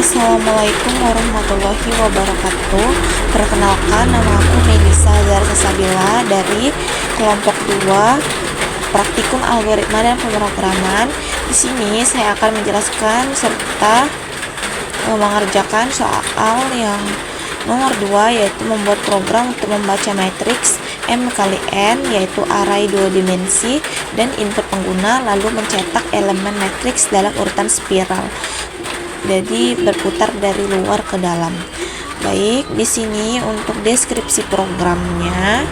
Assalamualaikum warahmatullahi wabarakatuh. Perkenalkan, nama aku Melisa Zarsasabila dari kelompok 2 Praktikum Algoritma dan Pemrograman. Di sini saya akan menjelaskan serta mengerjakan soal yang nomor 2, yaitu membuat program untuk membaca matriks M kali N, yaitu array 2 dimensi, dan input pengguna, lalu mencetak elemen matriks dalam urutan spiral. Jadi berputar dari luar ke dalam. Baik, di sini untuk deskripsi programnya.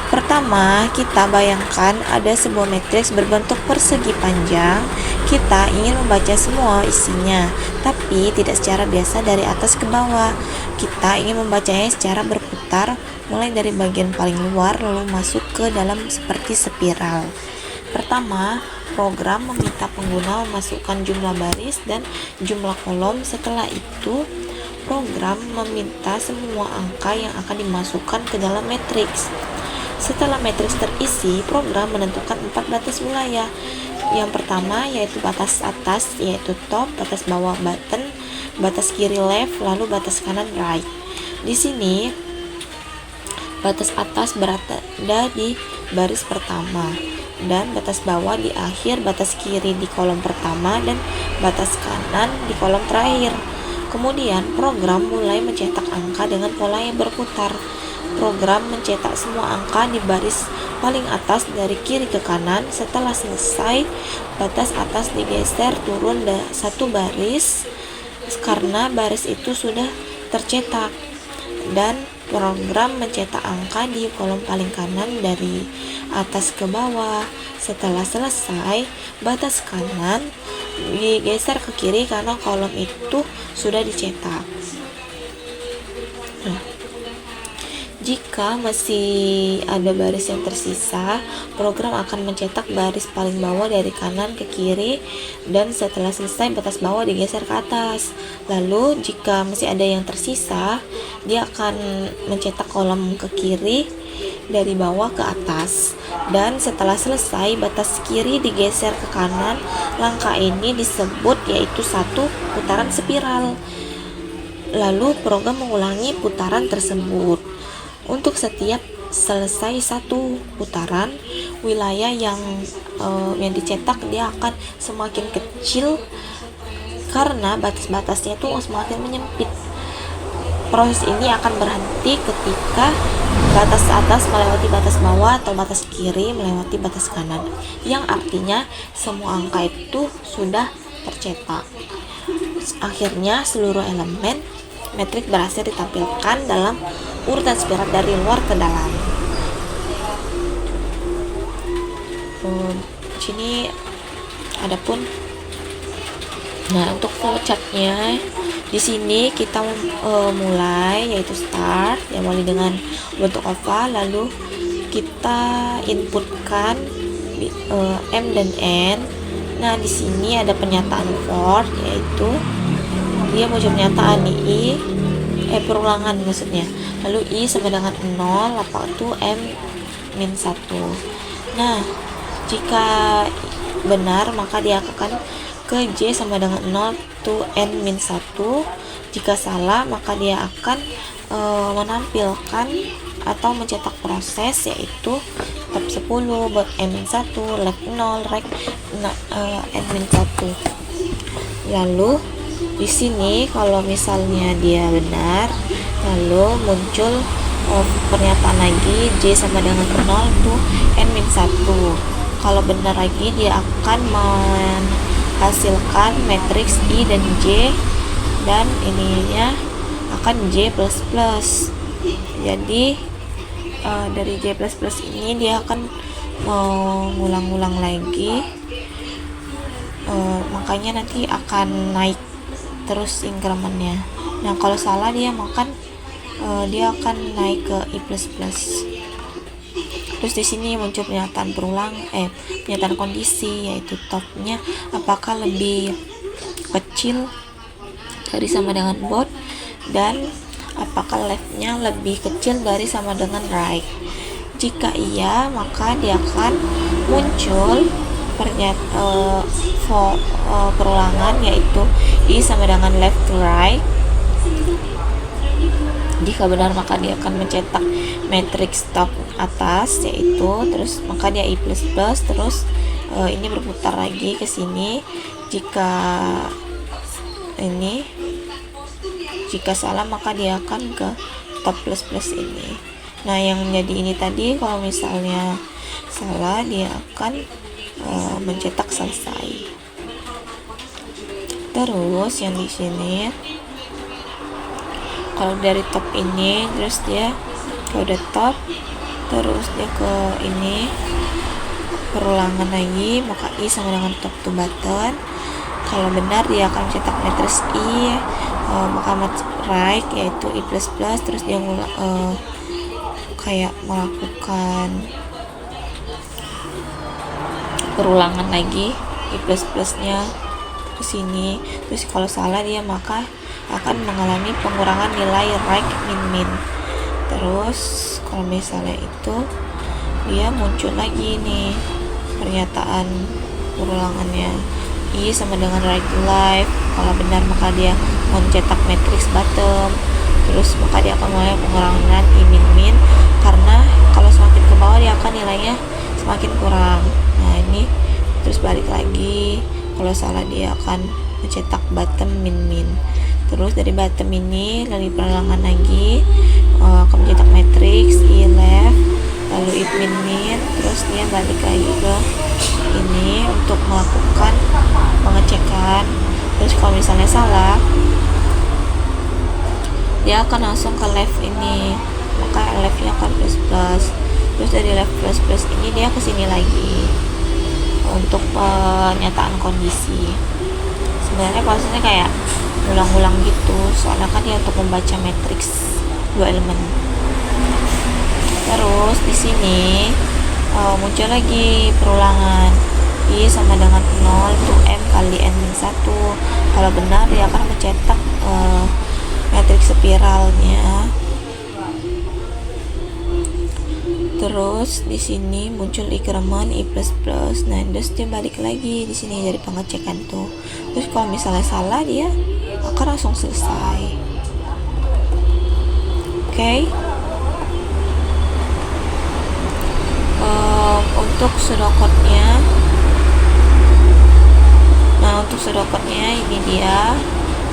Pertama, kita bayangkan ada sebuah matriks berbentuk persegi panjang. Kita ingin membaca semua isinya, tapi tidak secara biasa dari atas ke bawah. Kita ingin membacanya secara berputar, mulai dari bagian paling luar lalu masuk ke dalam seperti spiral. Pertama, program meminta pengguna memasukkan jumlah baris dan jumlah kolom. Setelah itu, program meminta semua angka yang akan dimasukkan ke dalam matriks. Setelah matriks terisi, program menentukan 4 batas wilayah. Yang pertama yaitu batas atas, yaitu top, batas bawah button, batas kiri left, lalu batas kanan right. Di sini batas atas berada di baris pertama dan batas bawah di akhir, batas kiri di kolom pertama dan batas kanan di kolom terakhir. Kemudian program mulai mencetak angka dengan pola yang berputar. Program mencetak semua angka di baris paling atas dari kiri ke kanan. Setelah selesai, batas atas digeser turun satu baris karena baris itu sudah tercetak, dan program mencetak angka di kolom paling kanan dari atas ke bawah. Setelah selesai, batas kanan digeser ke kiri karena kolom itu sudah dicetak. Jika masih ada baris yang tersisa, program akan mencetak baris paling bawah dari kanan ke kiri, dan setelah selesai batas bawah digeser ke atas. Lalu jika masih ada yang tersisa, dia akan mencetak kolom ke kiri dari bawah ke atas, dan setelah selesai batas kiri digeser ke kanan. Langkah ini disebut yaitu satu putaran spiral. Lalu program mengulangi putaran tersebut. Untuk setiap selesai satu putaran, wilayah yang dicetak dia akan semakin kecil karena batas-batasnya itu semakin menyempit. Proses ini akan berhenti ketika batas atas melewati batas bawah atau batas kiri melewati batas kanan, yang artinya semua angka itu sudah tercetak. Akhirnya seluruh elemen matriks berhasil ditampilkan dalam urutan spiral dari luar ke dalam. Sini adapun, untuk flowchartnya di sini kita mulai yaitu start yang mulai dengan bentuk oval, lalu kita inputkan M dan N. Nah, di sini ada pernyataan for, yaitu dia muncul pernyataan I, perulangan maksudnya. Lalu I sama dengan 0, itu M min 1. Nah, jika benar maka dia akan ke J sama dengan 0 to N min 1. Jika salah maka dia akan menampilkan atau mencetak proses, yaitu top 10, buat M min 1, left 0, right N min 1. Lalu di sini kalau misalnya dia benar, lalu muncul pernyataan lagi J sama dengan 0 to N min 1. Kalau benar lagi dia akan menghasilkan matriks I dan J, dan ininya akan J++. Jadi dari J++ ini dia akan mengulang-ulang lagi, makanya nanti akan naik terus incrementnya. Nah, kalau salah dia dia akan naik ke I++. Terus di sini muncul pernyataan pernyataan kondisi, yaitu topnya apakah lebih kecil dari sama dengan bot, dan apakah leftnya lebih kecil dari sama dengan right. Jika iya, maka dia akan muncul perulangan, yaitu I sama dengan left to right. Jika benar maka dia akan mencetak matriks top atas, yaitu terus maka dia I++, terus ini berputar lagi ke sini. Jika salah maka dia akan ke top plus ini. Nah, yang jadi ini tadi kalau misalnya salah dia akan mencetak selesai. Terus yang di sini kalau dari top ini, terus dia kalau udah top, terus dia ke ini perulangan lagi, maka I sama dengan top to button. Kalau benar dia akan cetak matriks I, maka right yaitu I++, terus dia kayak melakukan perulangan lagi I++ nya ke sini. Terus kalau salah dia maka akan mengalami pengurangan nilai right min. Terus kalau misalnya itu dia muncul lagi nih pernyataan perulangannya, I sama dengan right to left. Kalau benar maka dia mencetak matriks bottom, terus maka dia akan mulai pengurangan I min, karena kalau semakin ke bawah dia akan nilainya semakin kurang. Nah, ini terus balik lagi, kalau salah dia akan mencetak bottom min. Terus dari bottom ini lalu perulangan lagi, akan mencetak matriks I left, lalu I min, terus dia balik lagi ke ini untuk melakukan pengecekan. Terus kalau misalnya salah dia akan langsung ke left ini, maka leftnya akan plus. Terus dari left plus ini dia ke sini lagi untuk penyataan kondisi. Sebenarnya prosesnya kayak ulang-ulang gitu, soalnya kan dia untuk membaca matriks 2 elemen. Terus di sini muncul lagi perulangan, I sama dengan 0 to M kali N-1. Kalau benar dia akan mencetak matriks spiralnya. Terus di sini muncul increment I++. Nah, terus dia balik lagi di sini dari pengecekan tuh. Terus kalau misalnya salah dia akan langsung selesai. Oke. Untuk pseudocode-nya, untuk pseudocode-nya ini dia,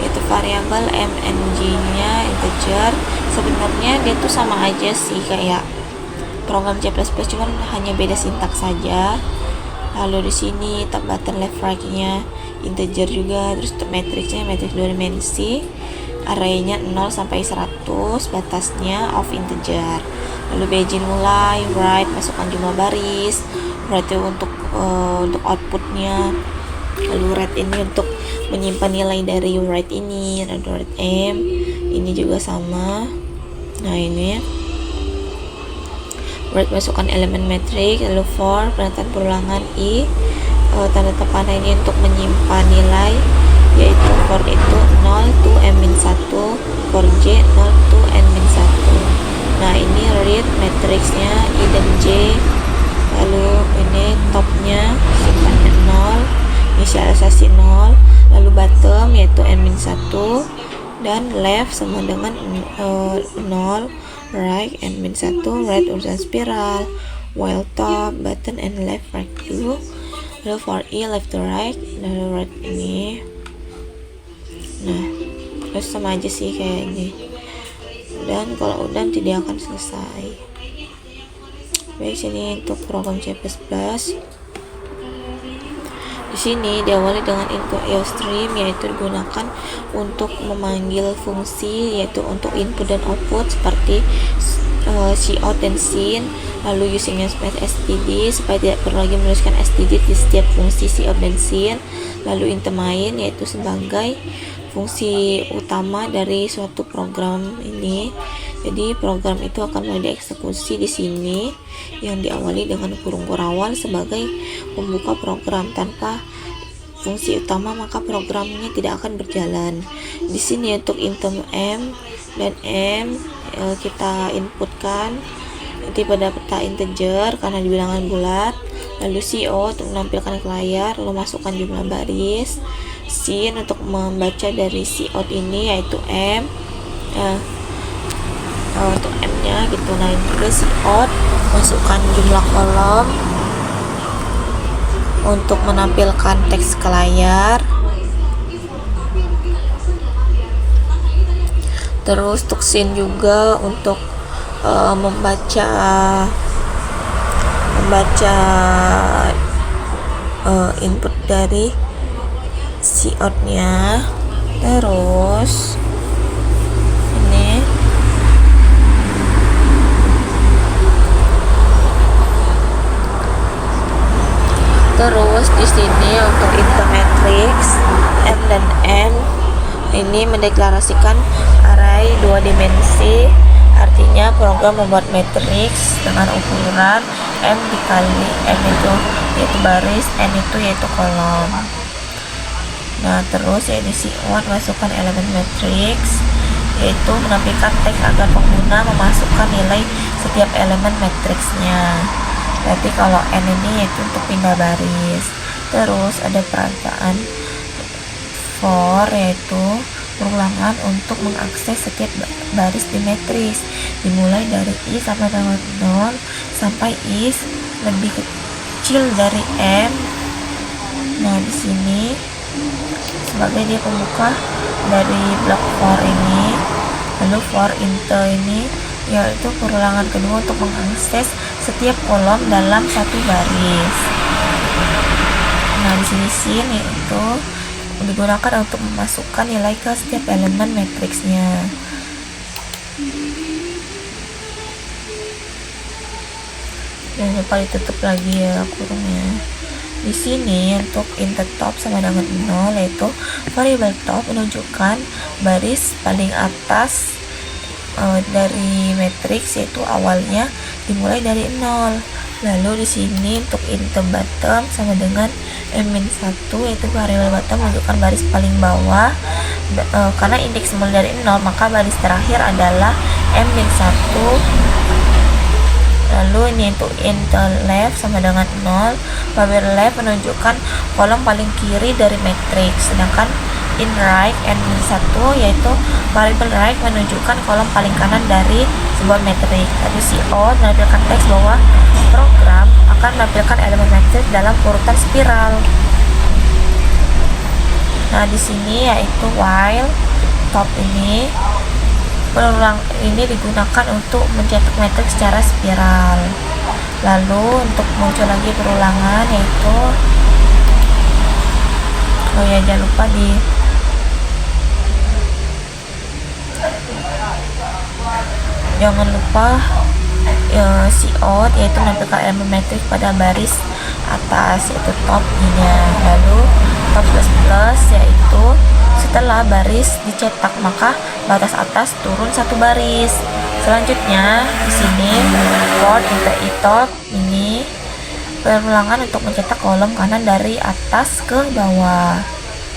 yaitu variabel mng-nya integer. Sebenarnya dia tuh sama aja sih kayak program C++, cuman hanya beda sintaks saja. Lalu di sini top button left right-nya integer juga, terus matriksnya matriks 2 dimensi, array-nya 0 sampai 100, batasnya of integer. Lalu begin mulai, write masukkan jumlah baris, write untuk outputnya, lalu write ini untuk menyimpan nilai dari write ini, lalu write m ini juga sama. Nah, ini write masukkan elemen metrik, lalu for penataan perulangan I, tanda panah ini untuk menyimpan nilai, yaitu for itu 0 to m-1, for j 0 to n-1. Nah, ini read matriksnya I dan j, lalu ini topnya simpannya 0, inisialisasi 0, lalu bottom yaitu n-1, dan left sama dengan 0, right n-1, right urusan spiral, while top button and left right 2, lalu for I left to right, lalu right ini. Nah, terus sama aja sih kayak ini, dan kalau udah nanti dia akan selesai. Baik, sini untuk program C++. Di sini diawali dengan input stream, yaitu digunakan untuk memanggil fungsi, yaitu untuk input dan output seperti cout dan sin. Lalu using space std supaya tidak perlu lagi menuliskan std di setiap fungsi cout dan sin. Lalu int main, yaitu sebagai fungsi utama dari suatu program ini. Jadi program itu akan mulai dieksekusi di sini, yang diawali dengan kurung kurawal sebagai pembuka program. Tanpa fungsi utama maka programnya tidak akan berjalan. Di sini untuk int m dan m kita inputkan nanti pada peta integer karena di bilangan bulat. Lalu CO untuk menampilkan ke layar, lalu masukkan jumlah baris. Sin untuk membaca dari CO ini yaitu M. Untuk M nya gitu. Nah ini juga CO, masukkan jumlah kolom untuk menampilkan teks ke layar. Terus untuk sin juga untuk membaca input dari cout nya. Terus ini di sini untuk intermatrix M dan N ini mendeklarasikan array 2 dimensi, artinya program membuat matriks dengan ukuran M dikali M itu yaitu baris, N itu yaitu kolom. Nah terus ya di CO masukkan elemen matriks, yaitu menampilkan teks agar pengguna memasukkan nilai setiap elemen matriksnya. Berarti kalau N ini yaitu untuk pindah baris. Terus ada perangkaan for, yaitu perulangan untuk mengakses setiap baris di matriks, dimulai dari I sampai dengan 0 sampai I lebih kecil dari M. Nah di sini sebagai dia pembuka dari blok for ini. Lalu for inter ini yaitu perulangan kedua untuk mengakses setiap kolom dalam satu baris. Nah di sini sin yaitu digunakan untuk memasukkan nilai ke setiap elemen matriksnya. Jangan lupa ditutup lagi ya kurungnya. Di sini untuk inter top sama dengan 0, yaitu variable top menunjukkan baris paling atas dari matriks, yaitu awalnya dimulai dari 0. Lalu di sini untuk inter bottom sama dengan M-1, yaitu variable bottom menunjukkan baris paling bawah. Karena indeks mulai dari 0, maka baris terakhir adalah M-1. Lalu ini untuk inter left sama dengan 0, variable left menunjukkan kolom paling kiri dari matriks, sedangkan in right N-1 yaitu variable right menunjukkan kolom paling kanan dari sebuah matriks. Lalu CO menampilkan teks bahwa program akan menampilkan elemen matriks dalam urutan spiral. Nah di sini yaitu while top ini perulang ini digunakan untuk mencetak matriks secara spiral. Lalu untuk muncul lagi perulangan yaitu jangan lupa cout yaitu menampilkan elemen matriks pada baris atas yaitu top nya. Lalu top plus yaitu setelah baris dicetak maka batas atas turun satu baris. Selanjutnya di sini for inter top ini perulangan untuk mencetak kolom kanan dari atas ke bawah,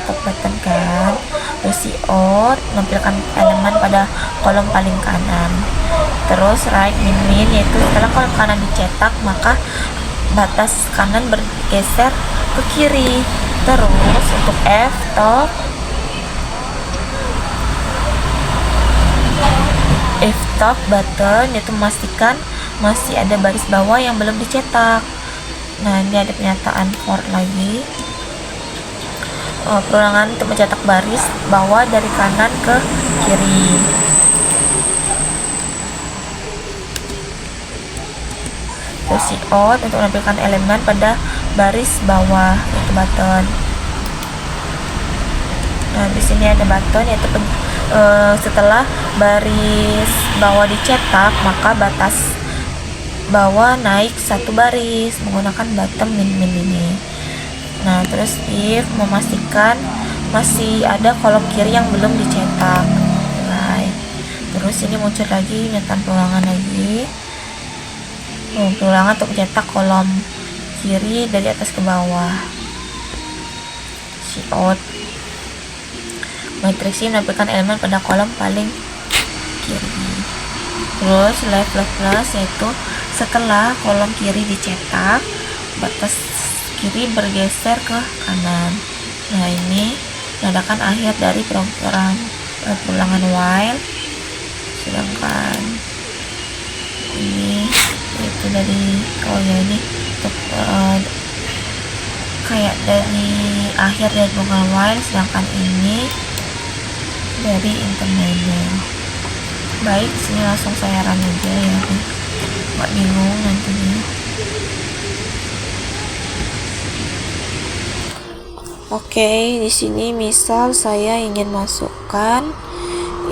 top button kan. Terus cout menampilkan elemen pada kolom paling kanan. Terus right min yaitu setelah kolom kanan dicetak maka batas kanan bergeser ke kiri. Terus untuk F top button yaitu memastikan masih ada baris bawah yang belum dicetak. Nah ini ada pernyataan for lagi, perulangan untuk mencetak baris bawah dari kanan ke kiri. Terus cout untuk menampilkan elemen pada baris bawah yaitu button. Nah di sini ada button yaitu setelah baris bawah dicetak maka batas bawah naik satu baris menggunakan bottom min ini. Nah terus if memastikan masih ada kolom kiri yang belum dicetak. Right. Terus ini muncul lagi pernyataan perulangan lagi, perulangan untuk mencetak kolom kiri dari atas ke bawah. Cout matriks ini menampilkan elemen pada kolom paling kiri. Terus left plus yaitu setelah kolom kiri dicetak batas kiri bergeser ke kanan. Nah, ini menandakan akhir dari program ulangan while, sedangkan ini itu dari ini untuk kayak dari akhir dari program while, sedangkan ini dari intermediate. Baik, sini langsung saya run aja ya, nggak bingung nantinya. Oke, di sini misal saya ingin masukkan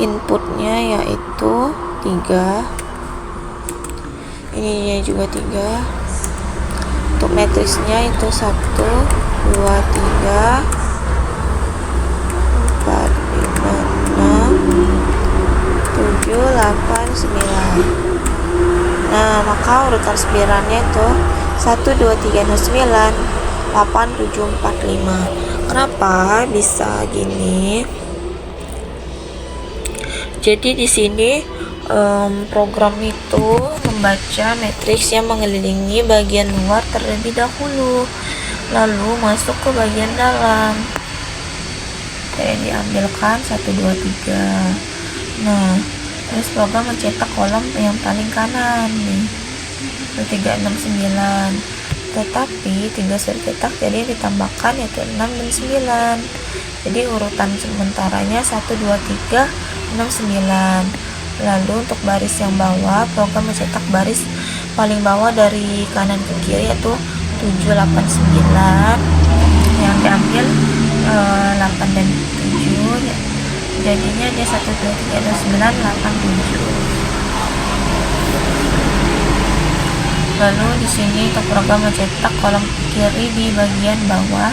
inputnya yaitu 3, ininya juga 3, untuk matriksnya itu 1, 2, 3, 4, 5, 6, 7, 8, 9. Nah, maka urutan 9-nya itu 1, 2, 3, 9, 8, 7, 4, 5. Kenapa bisa gini? Jadi di sini program itu membaca matriks yang mengelilingi bagian luar terlebih dahulu, lalu masuk ke bagian dalam. Kayak diambilkan 1, 2, 3. Nah, terus program mencetak kolom yang paling kanan nih, 3, 6, 9. Tetapi 3 sudah cetak, jadi ditambahkan yaitu 6 dan 9. Jadi urutan sementaranya 1, 2, 3, 6, 9. Lalu untuk baris yang bawah, program mencetak baris paling bawah dari kanan ke kiri yaitu 7, 8, 9. Yang diambil 8 dan 7 ya. Jadinya dia 1, 2, 3, 9, 8, 7. Lalu di sini untuk program mencetak kolom kiri di bagian bawah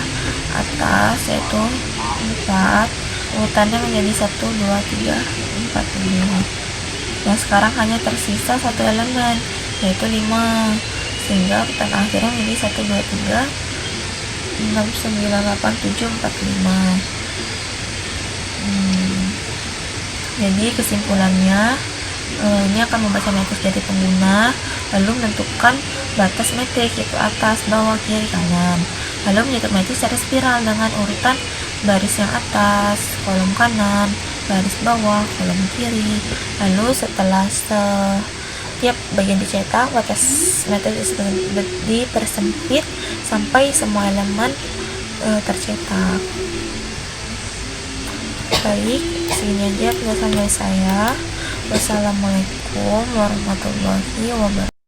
atas yaitu 4, urutannya menjadi 1, 2, 3, 4, 5. Nah, sekarang hanya tersisa satu elemen yaitu 5, sehingga urutan akhirnya menjadi 1, 2, 3, 6, 9, 8, 7, 4, 5. Jadi kesimpulannya, ini akan membaca matriks dari pengguna, lalu menentukan batas matriks yaitu atas, bawah, kiri, kanan, lalu menyetor matriks secara spiral dengan urutan baris yang atas, kolom kanan, baris bawah, kolom kiri. Lalu setelah setiap bagian dicetak, batas matriks dipersempit sampai semua elemen tercetak. Baik, segini aja penjelasan dari saya. Wassalamualaikum warahmatullahi wabarakatuh.